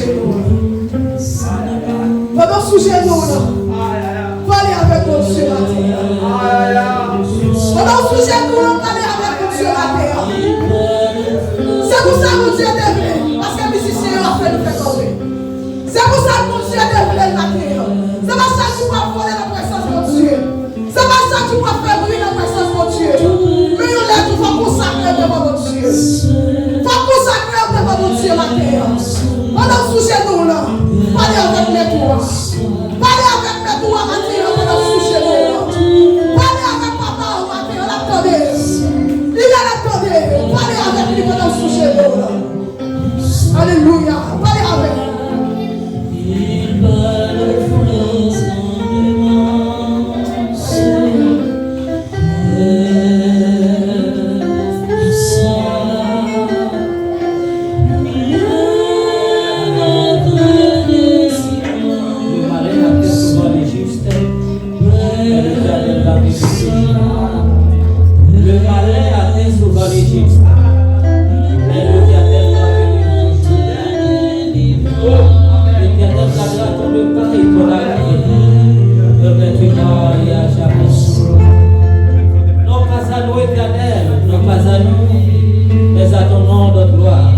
soucier nous. Pendant soucier nous, parlez avec mon Dieu la terre. Pendant soucier nous, parlez avec mon Dieu la terre. C'est pour ça que mon Dieu est venu. Parce que les musiciens ont fait nous faire tomber. C'est pour ça que mon Dieu est venu la terre. C'est pas ça que tu vas voler la présence de mon Dieu. C'est pas ça que tu vas faire briller la présence de mon Dieu. Mais nous là, tu vas consacrer devant mon Dieu. Tu vas consacrer devant mon Dieu la terre. Pendant soucier nous là, parlez avec les toits. Parlez avec les toits matin, pendant soucier nous là. Parlez avec papa matin, on l'attendait. Il a l'attendait. Parlez avec lui pendant soucier nous là. Alléluia. Parlez avec lui. Non pas à nous, mais à ton nom de gloire.